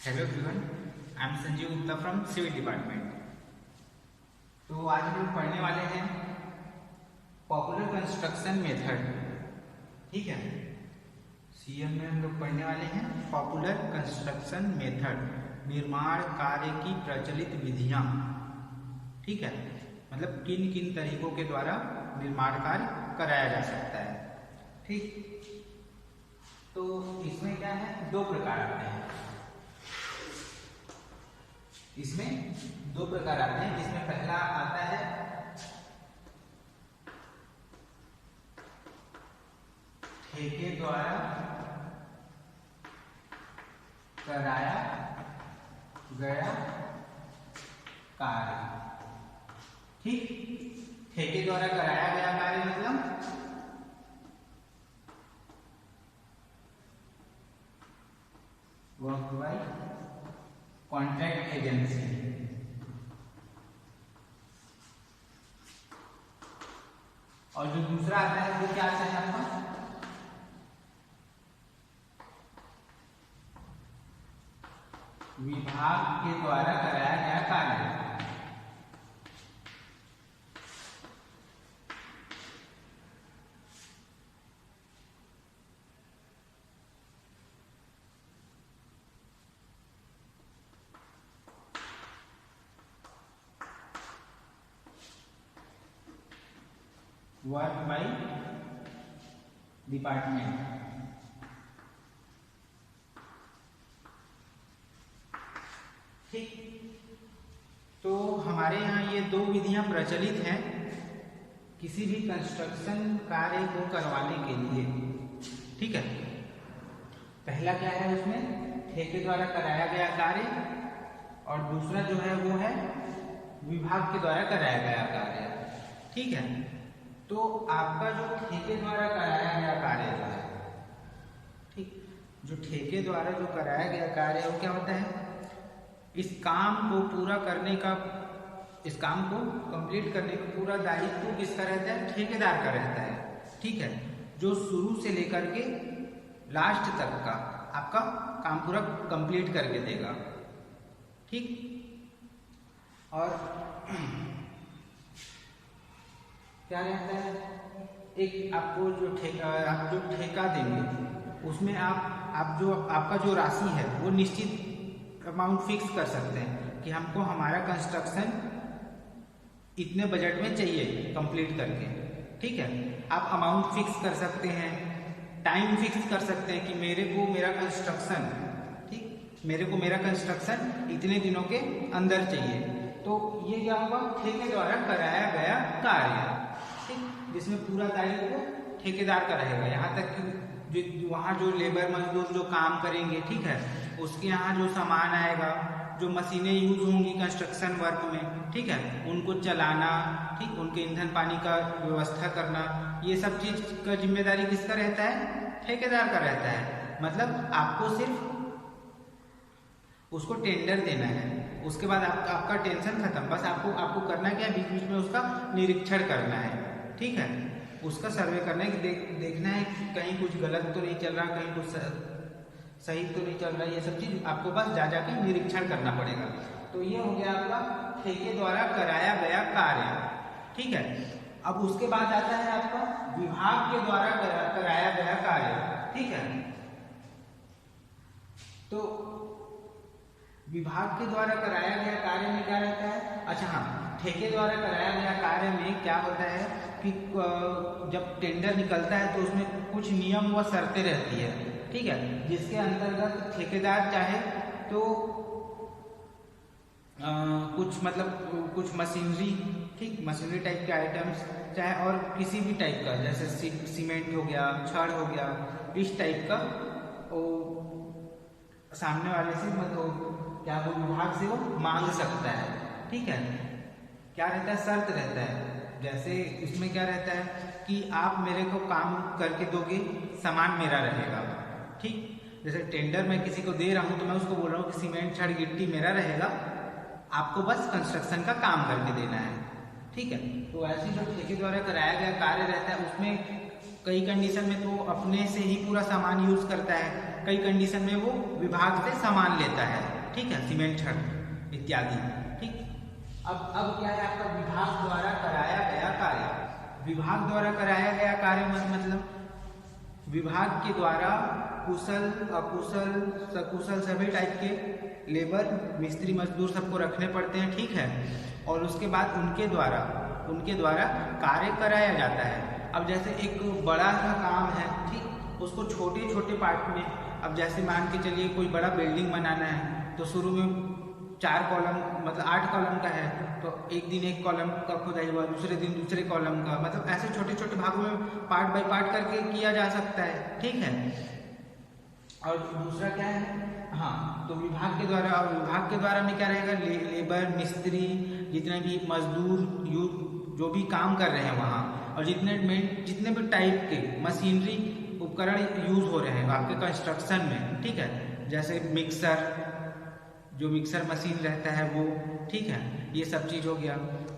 Hello everyone, I am Sanjeev Gupta from civil department. तो आज हम लोग पढ़ने वाले हैं पॉपुलर कंस्ट्रक्शन मेथड। ठीक है, सीएम में हम लोग पढ़ने वाले हैं पॉपुलर कंस्ट्रक्शन मेथड, निर्माण कार्य की प्रचलित विधियां। ठीक है, मतलब किन किन तरीकों के द्वारा निर्माण कार्य कराया जा सकता है। ठीक, तो इसमें क्या है, दो प्रकार आते हैं। इसमें दो प्रकार आते हैं, जिसमें पहला आता है ठेके द्वारा कराया गया कार्य। ठीक, ठेके द्वारा कराया गया कार्य मतलब वर्क बाय कॉन्ट्रैक्ट एजेंसी। और जो दूसरा आता है वो क्या आता है आपका, विभाग के द्वारा कराया गया कार्य। Work by department. ठीक, तो हमारे यहाँ ये दो विधियां प्रचलित हैं किसी भी कंस्ट्रक्शन कार्य को करवाने के लिए। ठीक है, पहला क्या है, उसमें ठेके द्वारा कराया गया कार्य, और दूसरा जो है वो है विभाग के द्वारा कराया गया कार्य। ठीक है, तो आपका जो ठेके द्वारा कराया गया कार्य जो है, ठीक, जो ठेके द्वारा जो कराया गया कार्य है वो क्या होता है, इस काम को पूरा करने का, इस काम को कंप्लीट करने का पूरा दायित्व किसका रहता है, ठेकेदार का रहता है। ठीक है, जो शुरू से लेकर के लास्ट तक का आपका काम पूरा कंप्लीट करके देगा। ठीक, और क्या रहता है, एक आपको जो आप जो ठेका देंगे उसमें आप जो आपका जो राशि है वो निश्चित अमाउंट फिक्स कर सकते हैं कि हमको हमारा कंस्ट्रक्शन इतने बजट में चाहिए कंप्लीट करके। ठीक है, आप अमाउंट फिक्स कर सकते हैं, टाइम फिक्स कर सकते हैं कि मेरे को मेरा कंस्ट्रक्शन, ठीक, मेरे को मेरा कंस्ट्रक्शन इतने दिनों के अंदर चाहिए। तो ये क्या होगा, ठेके द्वारा कराया गया कार्य, जिसमें पूरा दायित्व ठेकेदार का रहेगा। यहाँ तक कि वहाँ जो लेबर मजदूर जो काम करेंगे, ठीक है, उसके यहाँ जो सामान आएगा, जो मशीनें यूज होंगी कंस्ट्रक्शन वर्क में, ठीक है, उनको चलाना, ठीक, उनके ईंधन पानी का व्यवस्था करना, ये सब चीज का जिम्मेदारी किसका रहता है, ठेकेदार का रहता है। मतलब आपको सिर्फ उसको टेंडर देना है, उसके बाद आपका टेंशन खत्म। बस आपको करना क्या है, बीच बीच में उसका निरीक्षण करना है। ठीक है, उसका सर्वे करना है कि देखना है कि कहीं कुछ गलत तो नहीं चल रहा, कहीं कुछ सही तो नहीं चल रहा, ये सब चीज आपको बस जाके निरीक्षण करना पड़ेगा। तो ये हो गया आपका ठेके द्वारा कराया गया कार्य। ठीक है, अब उसके बाद आता है आपका विभाग के द्वारा कराया गया कार्य। ठीक है, तो विभाग के द्वारा कराया गया कार्य में क्या रहता है, अच्छा हाँ, ठेके द्वारा कराया गया कार्य में क्या होता है कि जब टेंडर निकलता है तो उसमें कुछ नियम व शर्तें रहती है। ठीक है, जिसके अंतर्गत ठेकेदार चाहे तो कुछ मतलब कुछ मशीनरी, ठीक, मशीनरी टाइप के आइटम्स चाहे, और किसी भी टाइप का, जैसे सीमेंट हो गया, छड़ हो गया, इस टाइप का वो सामने वाले से मतलब क्या वो विभाग से वो मांग सकता है। ठीक है, क्या रहता है, शर्त रहता है। जैसे इसमें क्या रहता है कि आप मेरे को काम करके दोगे, सामान मेरा रहेगा। ठीक, जैसे टेंडर मैं किसी को दे रहा हूं तो मैं उसको बोल रहा हूँ कि सीमेंट छड़ गिट्टी मेरा रहेगा, आपको बस कंस्ट्रक्शन का काम करके देना है। ठीक है, तो ऐसे जो ठेके द्वारा कराया गया कार्य रहता है उसमें कई कंडीशन में तो अपने से ही पूरा सामान यूज करता है, कई कंडीशन में वो विभाग से सामान लेता है, ठीक है, सीमेंट छड़ इत्यादि। ठीक, अब क्या है आपका विभाग द्वारा कराया गया कार्य। विभाग द्वारा कराया गया कार्य मतलब विभाग के द्वारा कुशल अकुशल सकुशल सभी टाइप के लेबर मिस्त्री मजदूर सबको रखने पड़ते हैं, ठीक है, और उसके बाद उनके द्वारा कार्य कराया जाता है। अब जैसे एक बड़ा सा काम है, ठीक, उसको छोटे छोटे पार्ट में, अब जैसे मान के चलिए कोई बड़ा बिल्डिंग बनाना है तो शुरू में 4 कॉलम मतलब 8 कॉलम का है तो एक दिन एक कॉलम का खुदाई हुआ, दूसरे दिन दूसरे कॉलम का, मतलब ऐसे छोटे छोटे भागों में पार्ट बाय पार्ट करके किया जा सकता है, ठीक है। और दूसरा क्या है, हाँ, तो विभाग के द्वारा में क्या रहेगा, लेबर मिस्त्री जितने भी मजदूर जो भी काम कर रहे हैं वहाँ, और जितने भी टाइप के मशीनरी उपकरण यूज हो रहे हैं आपके कंस्ट्रक्शन में, ठीक है, जैसे जो मिक्सर मशीन रहता है वो, ठीक है, ये सब चीज़ हो गया।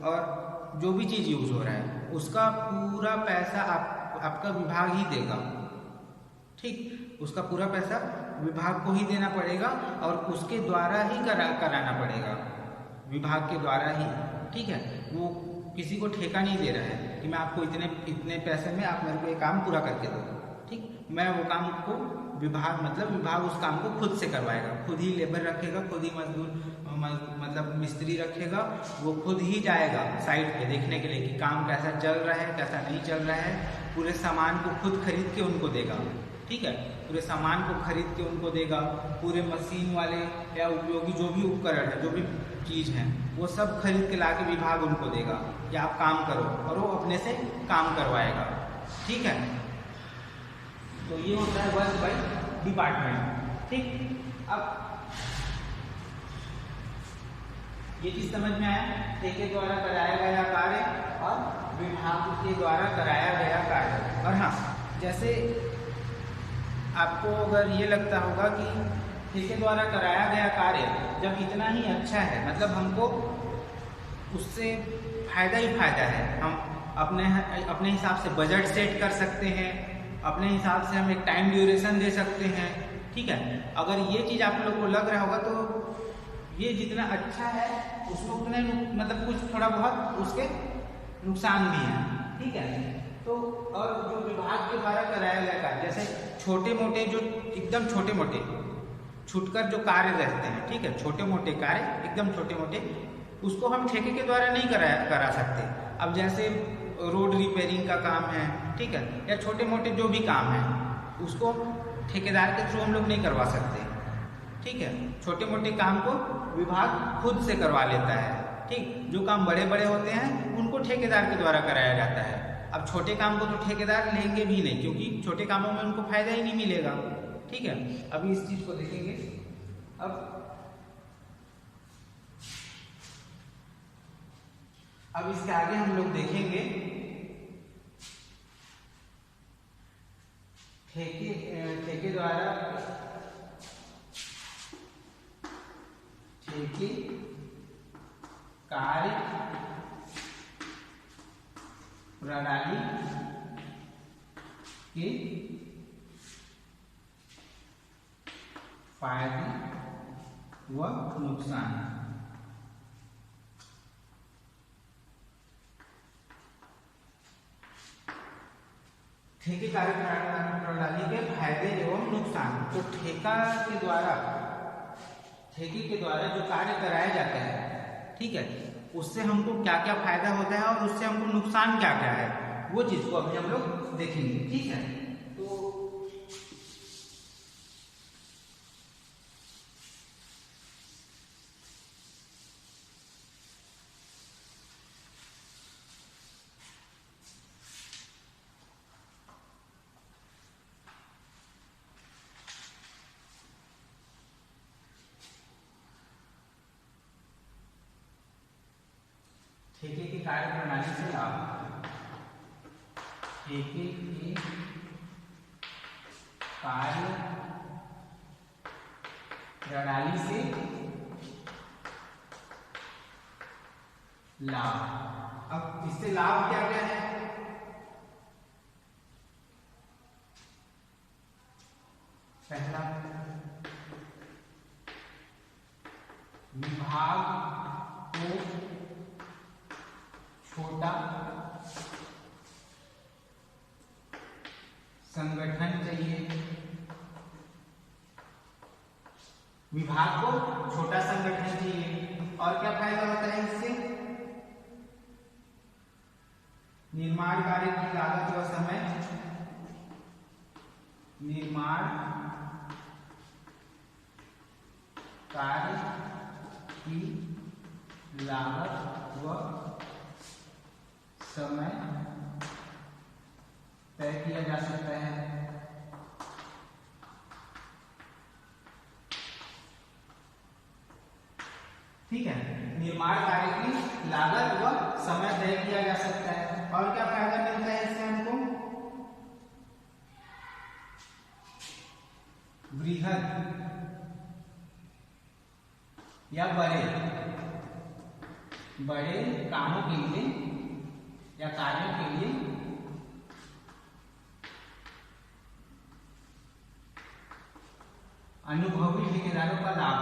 और जो भी चीज़ यूज हो रहा है उसका पूरा पैसा आपका विभाग ही देगा, ठीक, उसका पूरा पैसा विभाग को ही देना पड़ेगा और उसके द्वारा ही कराना पड़ेगा, विभाग के द्वारा ही, ठीक है। वो किसी को ठेका नहीं दे रहा है कि मैं आपको इतने पैसे में आप मेरे को ये काम पूरा करके दो, ठीक, मैं वो काम को विभाग उस काम को खुद से करवाएगा, खुद ही लेबर रखेगा, खुद ही मजदूर मतलब मिस्त्री रखेगा, वो खुद ही जाएगा साइट पे देखने के लिए कि काम कैसा चल रहा है कैसा नहीं चल रहा है, पूरे सामान को खुद खरीद के उनको देगा, ठीक है, पूरे सामान को खरीद के उनको देगा, पूरे मशीन वाले या उपयोगी जो भी उपकरण है, जो भी चीज़ है, वो सब खरीद के ला के विभाग उनको देगा कि आप काम करो, और वो अपने से काम करवाएगा, ठीक है। तो ये होता है वर्क बाय डिपार्टमेंट, ठीक। अब ये चीज समझ में आया, ठेके द्वारा कराया गया कार्य और विभाग के द्वारा कराया गया कार्य। और हाँ, जैसे आपको अगर ये लगता होगा कि ठेके द्वारा कराया गया कार्य जब इतना ही अच्छा है, मतलब हमको उससे फायदा ही फायदा है, हम अपने हिसाब से बजट सेट कर सकते हैं, अपने हिसाब से हम एक टाइम ड्यूरेशन दे सकते हैं, ठीक है। अगर ये चीज़ आप लोग को लग रहा होगा तो ये जितना अच्छा है उसमें उतने मतलब कुछ थोड़ा बहुत उसके नुकसान भी है, ठीक है। तो और जो विभाग के द्वारा कराया गया कार्य, जैसे छोटे मोटे जो एकदम छोटे मोटे छुटकर जो कार्य रहते हैं, ठीक है, छोटे मोटे कार्य एकदम छोटे मोटे, उसको हम ठेके के द्वारा नहीं करा सकते। अब जैसे रोड रिपेयरिंग का काम है, ठीक है, या छोटे मोटे जो भी काम है उसको ठेकेदार के थ्रू हम लोग नहीं करवा सकते, ठीक है। छोटे मोटे काम को विभाग खुद से करवा लेता है, ठीक। जो काम बड़े बड़े होते हैं उनको ठेकेदार के द्वारा कराया जाता है। अब छोटे काम को तो ठेकेदार लेंगे भी नहीं, क्योंकि छोटे कामों में उनको फायदा ही नहीं मिलेगा, ठीक है। अभी इस चीज को देखेंगे। अब इसके आगे हम लोग देखेंगे ठेके द्वारा ठेके कार्य प्रणाली के फायदे व नुकसान। ठेके कार्य प्रणाली के फायदे एवं नुकसान। तो ठेके के द्वारा जो कार्य कराया जाता है, ठीक है, उससे हमको क्या क्या फायदा होता है और उससे हमको नुकसान क्या क्या है, वो चीज को अभी हम लोग देखेंगे, ठीक है। तो ठेके की कार्य प्रणाली से लाभ। ठेके की कार्य प्रणाली से लाभ। अब इससे लाभ क्या क्या है? पहला विभाग को छोटा संगठन चाहिए। विभाग को छोटा संगठन चाहिए। और क्या फायदा होता है इससे? निर्माण कार्य की लागत व समय, निर्माण कार्य की लागत व समय तय किया जा सकता है। ठीक है, निर्माण कार्य की लागत व समय तय किया जा सकता है। और क्या फायदा मिलता है इससे हमको? वृहद या बड़े कामों के लिए या कार्यों के लिए अनुभवी ठेकेदारों का लाभ,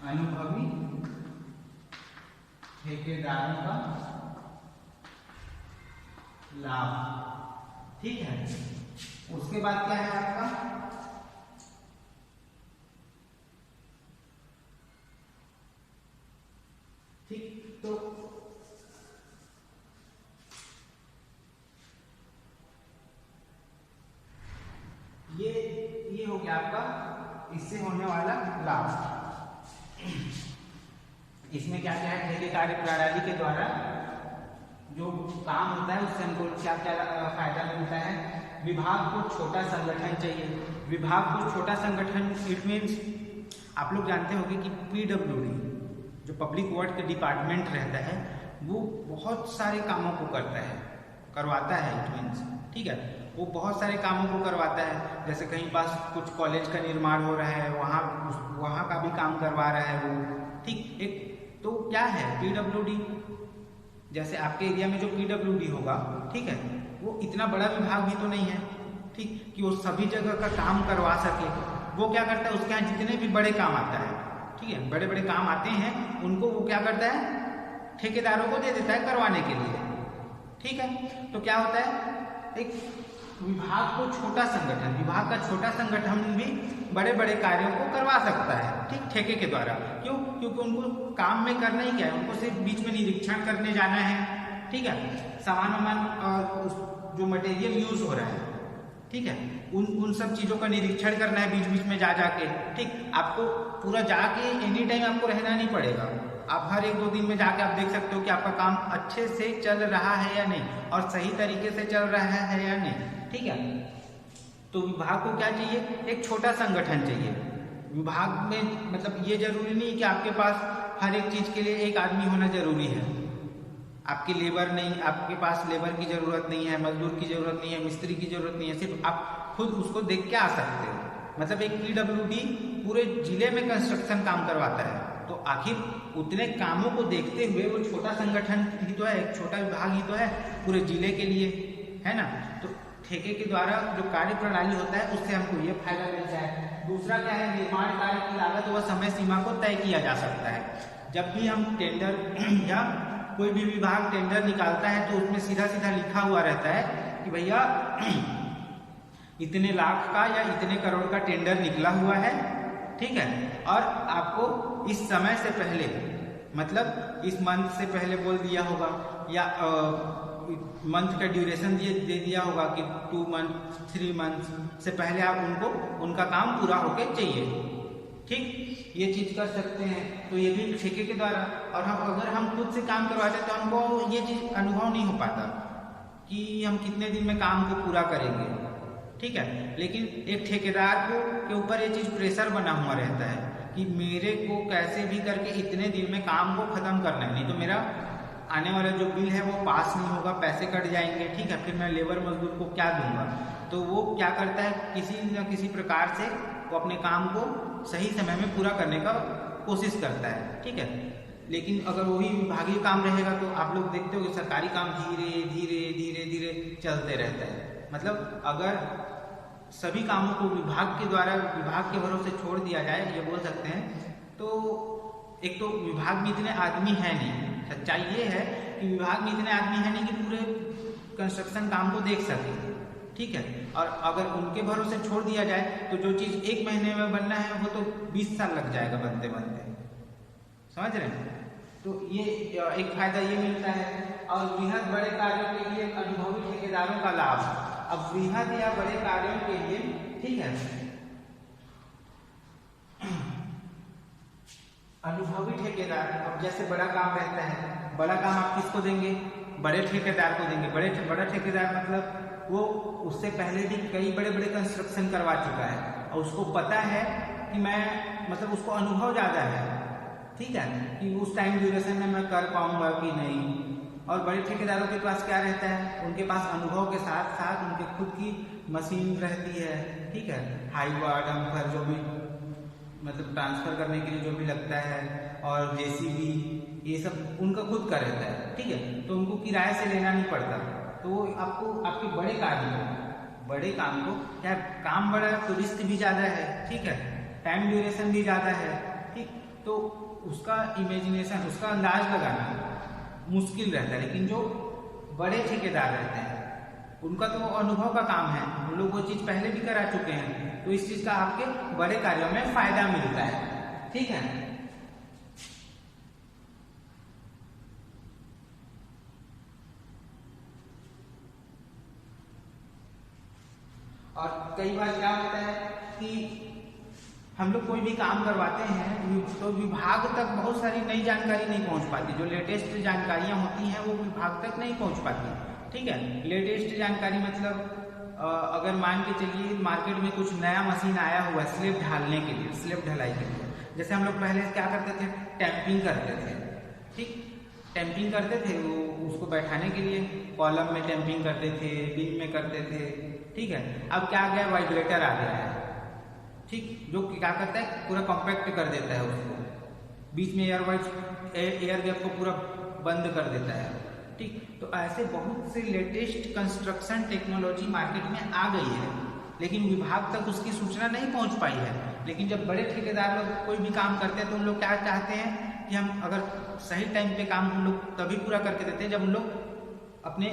अनुभवी ठेकेदारों का लाभ। ठीक है, उसके बाद क्या है आपका? ठीक, तो ये हो गया आपका इससे होने वाला लाभ। इसमें क्या क्या है? ठेके कार्य प्रणाली के द्वारा जो काम होता है उससे हमको क्या क्या फायदा मिलता है? विभाग को छोटा संगठन चाहिए। विभाग को छोटा संगठन, इट मीन्स आप लोग जानते होंगे कि PWD जो पब्लिक वर्क के डिपार्टमेंट रहता है वो बहुत सारे कामों को करवाता है। इट मीन्स ठीक है, वो बहुत सारे कामों को करवाता है। जैसे कहीं पास कुछ कॉलेज का निर्माण हो रहा है, वहाँ का भी काम करवा रहा है वो। ठीक, एक तो क्या है PWD, जैसे आपके एरिया में जो PWD होगा, ठीक है, वो इतना बड़ा विभाग भी तो नहीं है, ठीक, कि वो सभी जगह का काम करवा सके। वो क्या करता है, उसके यहाँ जितने भी बड़े काम आता है, ठीक है, बड़े बड़े काम आते हैं, उनको वो क्या करता है, ठेकेदारों को दे देता है करवाने के लिए। ठीक है, तो क्या होता है, एक विभाग को छोटा संगठन, विभाग का छोटा संगठन भी बड़े बड़े कार्यों को करवा सकता है, ठीक, ठेके के द्वारा। क्यों? क्योंकि उनको काम में करना ही क्या है, उनको सिर्फ बीच में निरीक्षण करने जाना है। ठीक है, सामान जो मटेरियल यूज हो रहा है, ठीक है, उन सब चीजों का निरीक्षण करना है बीच बीच में जा जाके। ठीक, आपको पूरा जाके एनी टाइम आपको रहना नहीं पड़ेगा। आप हर 1-2 दिन में जाके आप देख सकते हो कि आपका काम अच्छे से चल रहा है या नहीं, और सही तरीके से चल रहा है या नहीं। ठीक है, तो विभाग को क्या चाहिए, एक छोटा संगठन चाहिए। विभाग में मतलब ये जरूरी नहीं कि आपके पास हर एक चीज के लिए एक आदमी होना जरूरी है। आपकी लेबर नहीं, आपके पास लेबर की जरूरत नहीं है, मजदूर की जरूरत नहीं है, मिस्त्री की जरूरत नहीं है, सिर्फ आप खुद उसको देख के आ सकते हो। मतलब एक PWD पूरे जिले में कंस्ट्रक्शन काम करवाता है, तो आखिर उतने कामों को देखते हुए वो छोटा संगठन ही तो है, एक छोटा विभाग ही तो है पूरे जिले के लिए, है ना। तो ठेके के द्वारा जो कार्य प्रणाली होता है उससे हमको ये फायदा मिलता है। दूसरा क्या है, निर्माण कार्य की लागत व समय सीमा को तय किया जा सकता है। जब भी हम टेंडर या कोई भी विभाग टेंडर निकालता है तो उसमें सीधा सीधा लिखा हुआ रहता है कि भैया इतने लाख का या इतने करोड़ का टेंडर निकला हुआ है, ठीक है, और आपको इस समय से पहले, मतलब इस मंथ से पहले बोल दिया होगा, या मंथ का ड्यूरेशन दे दिया होगा कि 2 मंथ 3 मंथ से पहले आप उनका काम पूरा होके चाहिए। ठीक, ये चीज कर सकते हैं, तो ये भी ठेके के द्वारा। और अगर हम खुद से काम करवाते तो हमको ये चीज अनुभव नहीं हो पाता कि हम कितने दिन में काम को पूरा करेंगे। ठीक है, लेकिन एक ठेकेदार के ऊपर ये चीज प्रेशर बना हुआ रहता है कि मेरे को कैसे भी करके इतने दिन में काम को खत्म करना है, नहीं तो मेरा आने वाला जो बिल है वो पास नहीं होगा, पैसे कट जाएंगे। ठीक है, फिर मैं लेबर मजदूर को क्या दूंगा। तो वो क्या करता है, किसी न किसी प्रकार से वो अपने काम को सही समय में पूरा करने का कोशिश करता है। ठीक है, लेकिन अगर वही विभागीय काम रहेगा तो आप लोग देखते हो कि सरकारी काम धीरे धीरे धीरे धीरे चलते रहता है। मतलब अगर सभी कामों को विभाग के द्वारा विभाग के भरोसे छोड़ दिया जाए, ये बोल सकते हैं। तो एक तो विभाग में इतने आदमी है नहीं, सच्चाई ये है कि विभाग में इतने आदमी है नहीं कि पूरे कंस्ट्रक्शन काम को देख सके, ठीक है। और अगर उनके भरोसे छोड़ दिया जाए तो जो चीज़ 1 महीने में बनना है वो तो 20 साल लग जाएगा बनते बनते, समझ रहे हैं। तो ये एक फायदा ये मिलता है। और वृहद बड़े कार्यों के लिए अनुभवी ठेकेदारों का लाभ। अब वृहद या बड़े कार्यों के लिए, ठीक है, अनुभवी ठेकेदार, अब जैसे बड़ा काम रहता है, बड़ा काम आप किसको देंगे? बड़े ठेकेदार को देंगे। बड़ा ठेकेदार मतलब वो उससे पहले भी कई बड़े बड़े कंस्ट्रक्शन करवा चुका है और उसको पता है कि मैं, मतलब उसको अनुभव ज़्यादा है, ठीक है, कि उस टाइम ड्यूरेशन में मैं कर पाऊंगा कि नहीं। और बड़े ठेकेदारों के पास क्या रहता है? उनके पास अनुभव के साथ साथ उनके खुद की मशीन रहती है, ठीक है, हाईवा, डंपर, जो भी मतलब ट्रांसफर करने के लिए जो भी लगता है, और जेसीबी, ये सब उनका खुद का रहता है, ठीक है। तो उनको किराए से लेना नहीं पड़ता। तो आपको आपके बड़े काम को क्या, काम बड़ा है तो रिस्क भी ज़्यादा है, ठीक है, टाइम ड्यूरेशन भी ज़्यादा है, ठीक। तो उसका इमेजिनेशन, उसका अंदाज लगाना मुश्किल रहता है। लेकिन जो बड़े ठेकेदार रहते हैं उनका तो अनुभव का काम है, उन लोग वो चीज़ पहले भी करा चुके हैं, तो इस चीज़ का आपके बड़े कार्यों में फायदा मिलता है, ठीक है। और कई बार क्या होता है कि हम लोग कोई भी काम करवाते हैं तो विभाग तक बहुत सारी नई जानकारी नहीं पहुंच पाती। जो लेटेस्ट जानकारियां होती हैं वो विभाग तक नहीं पहुंच पाती, ठीक है। लेटेस्ट जानकारी मतलब अगर मान के चलिए मार्केट में कुछ नया मशीन आया हुआ है स्लेब ढालने के लिए, स्लेब ढलाई के लिए। जैसे हम लोग पहले क्या करते थे, टैंपिंग करते थे, ठीक, टैंपिंग करते थे, वो उसको बैठाने के लिए कॉलम में टैंपिंग करते थे, बीम में करते थे, ठीक है। अब क्या आ गया, वाइब्रेटर आ गया है, ठीक, जो क्या करता है पूरा कॉम्पैक्ट कर देता है उसको, बीच में एयर गैप को पूरा बंद कर देता है, ठीक। तो ऐसे बहुत से लेटेस्ट कंस्ट्रक्शन टेक्नोलॉजी मार्केट में आ गई है, लेकिन विभाग तक उसकी सूचना नहीं पहुंच पाई है। लेकिन जब बड़े ठेकेदार लोग कोई भी काम करते हैं तो उन लोग क्या चाहते हैं कि हम अगर सही टाइम पे काम उन लोग तभी पूरा करके देते हैं जब उन लोग अपने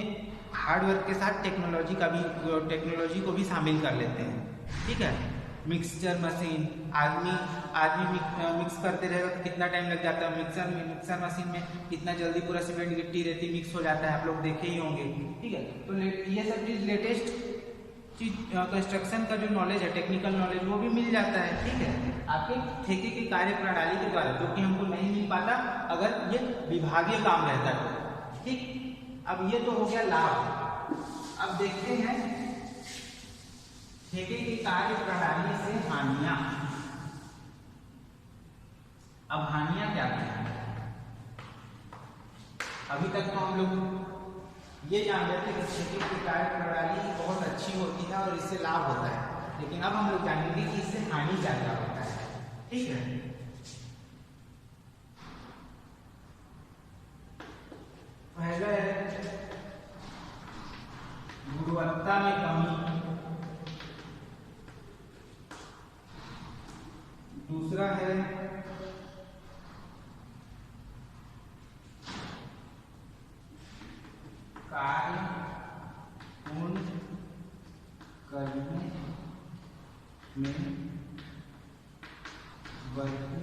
हार्डवर्क के साथ टेक्नोलॉजी को भी शामिल कर लेते हैं, ठीक है। मिक्सचर मशीन, आदमी मिक्स करते रहेगा तो कितना टाइम लग जाता है। मिक्सर मशीन में कितना जल्दी पूरा सीमेंट, गिट्टी, रेती मिक्स हो जाता है, आप लोग देखे ही होंगे, ठीक है। तो ये सब चीज लेटेस्ट चीज, कंस्ट्रक्शन का जो नॉलेज है, टेक्निकल नॉलेज, वो भी मिल जाता है, ठीक है, आपके ठेके की कार्य प्रणाली के द्वारा, जो कि हमको नहीं मिल पाता अगर ये विभागीय काम रहता है, ठीक। अब ये तो हो गया लाभ। अब देखते हैं ठेके की कार्य प्रणाली से हानियां। अब हानियां क्या हैं? अभी तक तो हम लोग ये जान रहे थे कि ठेके की कार्य प्रणाली बहुत अच्छी होती है और इससे लाभ होता है, लेकिन अब हम लोग जानेंगे कि इससे हानि क्या क्या होता है, ठीक है। पहला है गुणवत्ता में कमी, दूसरा है कार्य पूर्ण करने में बरती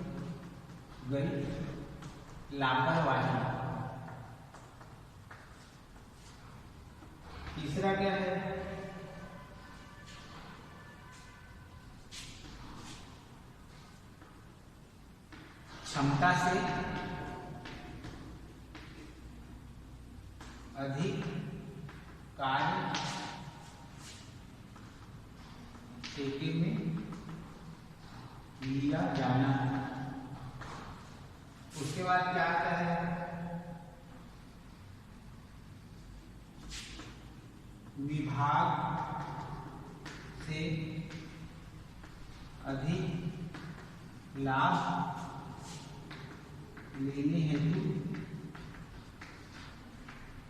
गई लापरवाही, तीसरा क्या है, क्षमता से अधिक कार्य ठेके में लिया जाना। उसके बाद क्या आता है, विभाग से अधिक लाभ लेने हेतु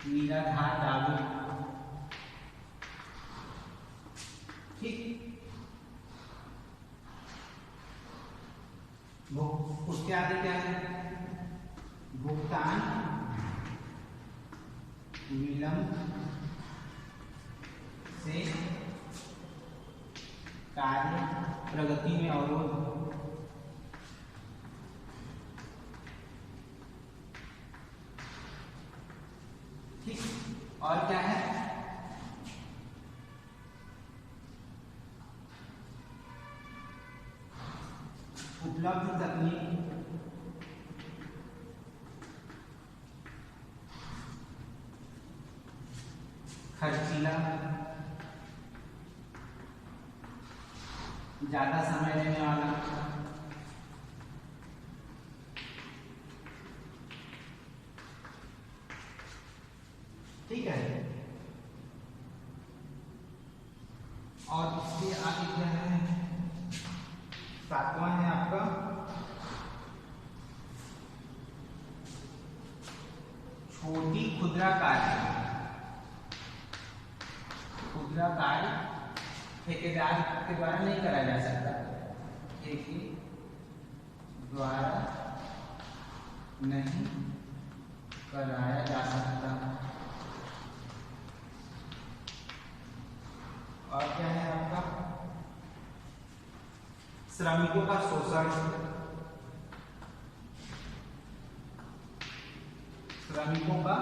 निराधार दावे, ठीक। उसके आगे क्या है, भुगतान विलंब से कार्य प्रगति में अवरोध। ठीक, और क्या है, उपलब्ध तकनीक खर्चीला, ज्यादा समय लेने वाला, ठीक है। और इसके आगे क्या है, सातवां है आपका छोटी खुदरा कार्य। खुदरा कार्य ठेकेदार के द्वारा नहीं कराया जा सकता, द्वारा नहीं कराया जा सकता। और क्या है आपका, श्रमिकों का शोषण। श्रमिकों का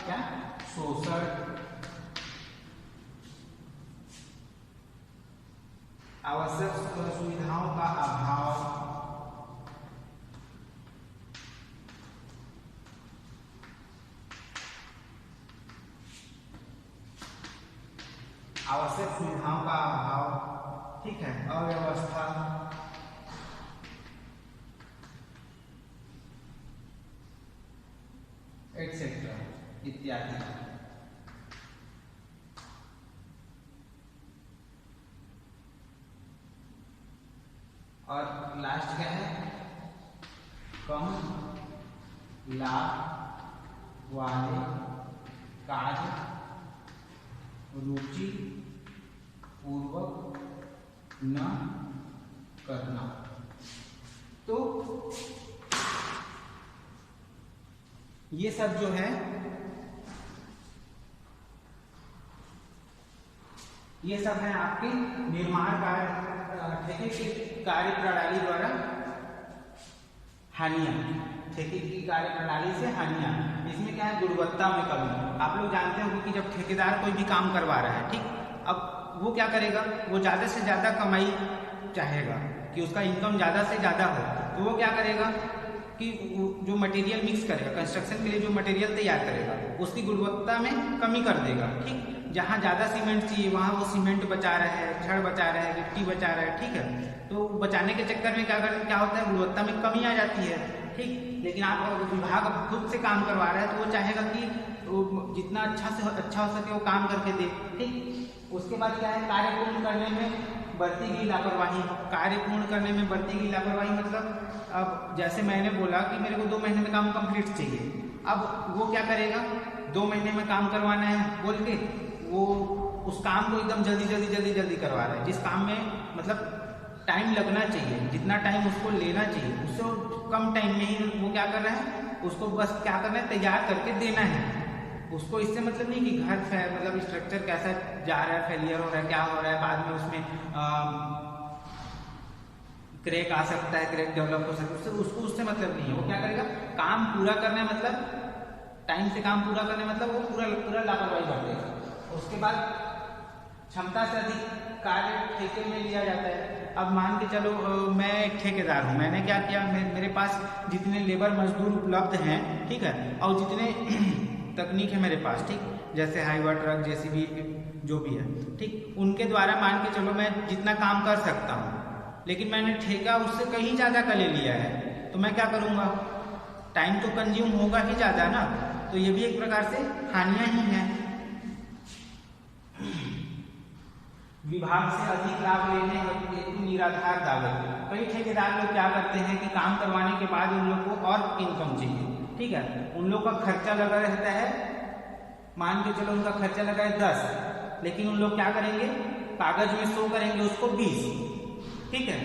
क्या, शोषण। आवश्यक सुविधाओं का अभाव। आवश्यक सुविधाओं का अभाव, ठीक है। अव्यवस्था, एटसेट्रा इत्यादि। और लास्ट क्या है, कम लाभ वाले कार्य रुचि पूर्वक न करना। तो ये सब जो है, ये सब है आपके निर्माण कार्य, ठेके की कार्य प्रणाली द्वारा हानियां, ठेके की कार्य प्रणाली से हानियां। इसमें क्या है, गुणवत्ता में कमी। आप लोग जानते हो कि जब ठेकेदार कोई भी काम करवा रहा है, ठीक, अब वो क्या करेगा, वो ज्यादा से ज्यादा कमाई चाहेगा कि उसका इनकम ज्यादा से ज्यादा हो। तो वो क्या करेगा कि जो मटेरियल मिक्स करेगा, कंस्ट्रक्शन के लिए जो मटेरियल तैयार करेगा, उसकी गुणवत्ता में कमी कर देगा। ठीक, जहाँ ज़्यादा सीमेंट चाहिए वहाँ वो सीमेंट बचा रहा है, छड़ बचा रहा है, गिट्टी बचा रहा है, ठीक है। तो बचाने के चक्कर में क्या होता है, गुणवत्ता में कमी आ जाती है। ठीक, लेकिन आप अगर विभाग खुद से काम करवा रहा है तो वो चाहेगा कि वो जितना अच्छा हो सके वो काम करके दे। ठीक, उसके बाद क्या है, कार्य पूर्ण करने में बरती गई लापरवाही। कार्य पूर्ण करने में बरती गई लापरवाही मतलब, अब जैसे मैंने बोला कि मेरे को 2 महीने में काम कंप्लीट चाहिए, अब वो क्या करेगा, 2 महीने में काम करवाना है बोल के वो उस काम को एकदम जल्दी करवा रहा है, जिस काम में मतलब टाइम लगना चाहिए, जितना टाइम उसको लेना चाहिए उससे कम टाइम में ही वो क्या कर रहा है, उसको बस क्या करना है, तैयार करके देना है। उसको इससे मतलब नहीं कि घर मतलब स्ट्रक्चर कैसा जा रहा है, फेलियर हो रहा है, क्या हो रहा है, बाद में उसमें क्रैक आ सकता है, क्रैक डेवलप हो सकता है, उसको उससे मतलब नहीं है। वो क्या करेगा, काम पूरा करना है, मतलब टाइम से काम पूरा करने मतलब वो पूरा लापरवाही कर देगा। उसके बाद क्षमता से अधिक कार्य ठेके में लिया जाता है। अब मान के चलो मैं एक ठेकेदार हूँ, मैंने क्या किया, मेरे पास जितने लेबर मजदूर उपलब्ध हैं, ठीक है, और जितने तकनीक है मेरे पास, ठीक, जैसे हाईवा, ट्रक, जेसीबी जो भी है, ठीक, उनके द्वारा मान के चलो मैं जितना काम कर सकता हूँ, लेकिन मैंने ठेका उससे कहीं ज़्यादा का ले लिया है, तो मैं क्या करूँगा, टाइम तो कंज्यूम होगा ही ज़्यादा ना। तो ये भी एक प्रकार से हानियाँ ही हैं। विभाग से अधिक लाभ लेने हेतु निराधार दावे। कई ठेकेदार लोग क्या करते हैं कि काम करवाने के बाद उन लोग को और इनकम चाहिए, ठीक है, उन लोग का खर्चा लगा रहता है, मान के चलो उनका खर्चा लगा है 10, लेकिन उन लोग क्या करेंगे, कागज में शो करेंगे उसको 20, ठीक है,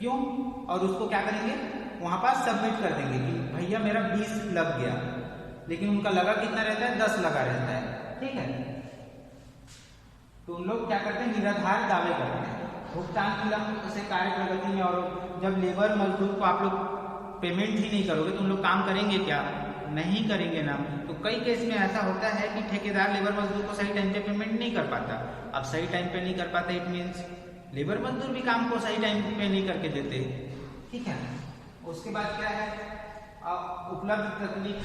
क्यों, और उसको क्या करेंगे, वहां पर सबमिट कर देंगे कि भैया मेरा 20 लग गया, लेकिन उनका लगा कितना रहता है, 10 लगा रहता है। ठीक है, तो उन लोग क्या करते हैं, निराधार दावे करते हैं। भुगतान विलंब से कार्य प्रगति में, और जब लेबर मजदूर को आप लोग पेमेंट ही नहीं करोगे तो उन लोग काम करेंगे क्या, नहीं करेंगे ना। तो कई केस में ऐसा होता है कि ठेकेदार लेबर मजदूर को सही टाइम पे पेमेंट नहीं कर पाता। अब सही टाइम पे नहीं कर पाता, इट मीन्स लेबर मजदूर भी काम को सही टाइम पे नहीं करके देते। ठीक है, उसके बाद क्या है, उपलब्ध तकनीक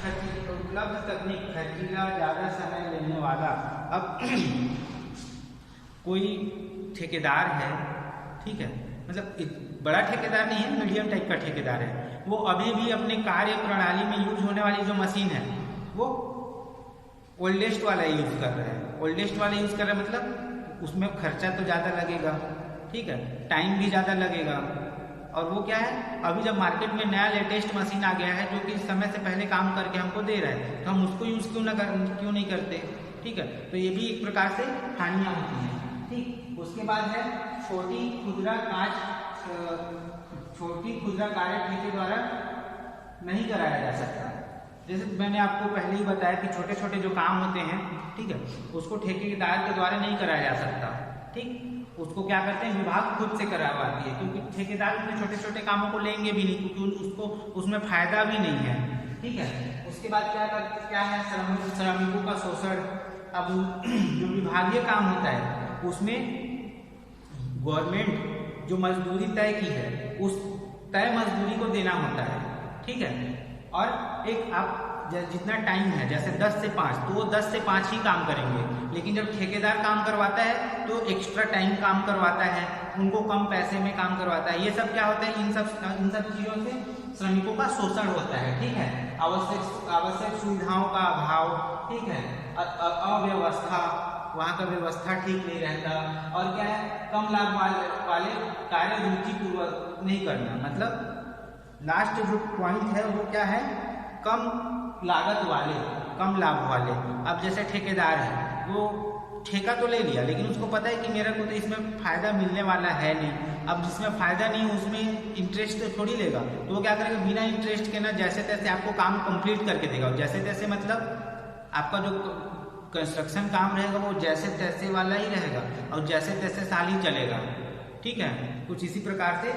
खर्चीला, ज्यादा समय लेने वाला। अब कोई ठेकेदार है, ठीक है, मतलब बड़ा ठेकेदार नहीं है, मीडियम टाइप का ठेकेदार है, वो अभी भी अपने कार्य प्रणाली में यूज होने वाली जो मशीन है वो ओल्डेस्ट वाला यूज कर रहा है। ओल्डेस्ट वाला यूज कर रहा है मतलब उसमें खर्चा तो ज़्यादा लगेगा, ठीक है, टाइम भी ज़्यादा लगेगा। और वो क्या है, अभी जब मार्केट में नया लेटेस्ट मशीन आ गया है जो कि समय से पहले काम करके हमको दे रहा है, तो हम उसको यूज क्यों नहीं करते। ठीक है, तो ये भी एक प्रकार से हानियां होती हैं। ठीक, उसके बाद है छोटी खुदरा कार्य ठेके द्वारा नहीं कराया जा सकता। जैसे मैंने आपको पहले ही बताया कि छोटे छोटे जो काम होते हैं, ठीक है, उसको ठेकेदार के द्वारा नहीं कराया जा सकता। ठीक, उसको क्या करते हैं, विभाग खुद से करवाती है, क्योंकि ठेकेदार अपने छोटे छोटे कामों को लेंगे भी नहीं, क्योंकि उसको उसमें फायदा भी नहीं है। ठीक है, उसके बाद क्या है, श्रमिकों का शोषण। अब जो विभागीय काम होता है उसमें गवर्नमेंट जो मजदूरी तय की है उस तय मजदूरी को देना होता है। ठीक है, और एक आप जितना टाइम है, जैसे 10 से 5, तो वो 10 से 5 ही काम करेंगे, लेकिन जब ठेकेदार काम करवाता है तो एक्स्ट्रा टाइम काम करवाता है, उनको कम पैसे में काम करवाता है। ये सब क्या होता है, इन सब चीजों से श्रमिकों का शोषण होता है। ठीक है, आवश्यक सुविधाओं का अभाव, ठीक है, अव्यवस्था, वहाँ का व्यवस्था ठीक नहीं रहता, और क्या है, कम लाभ वाले कार्य रुचिपूर्वक नहीं करना। मतलब लास्ट जो पॉइंट है वो क्या है, कम लागत वाले, कम लाभ वाले। अब जैसे ठेकेदार है, वो ठेका तो ले लिया, लेकिन उसको पता है कि मेरे को तो इसमें फायदा मिलने वाला है नहीं। अब जिसमें फायदा नहीं है उसमें इंटरेस्ट तो थोड़ी लेगा, तो वो क्या करेगा, बिना इंटरेस्ट के ना जैसे तैसे आपको काम कंप्लीट करके देगा। जैसे तैसे मतलब आपका जो कंस्ट्रक्शन काम रहेगा वो जैसे तैसे वाला ही रहेगा, और जैसे तैसे साल ही चलेगा। ठीक है, कुछ इसी प्रकार से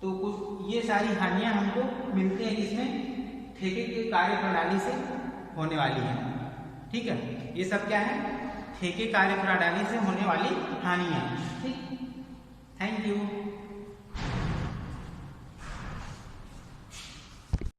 तो कुछ ये सारी हानियां हमको मिलती हैं जिसमें ठेके के कार्य प्रणाली से होने वाली है। ठीक है, ये सब क्या है, ठेके कार्य प्रणाली से होने वाली हानियां। ठीक, थैंक यू।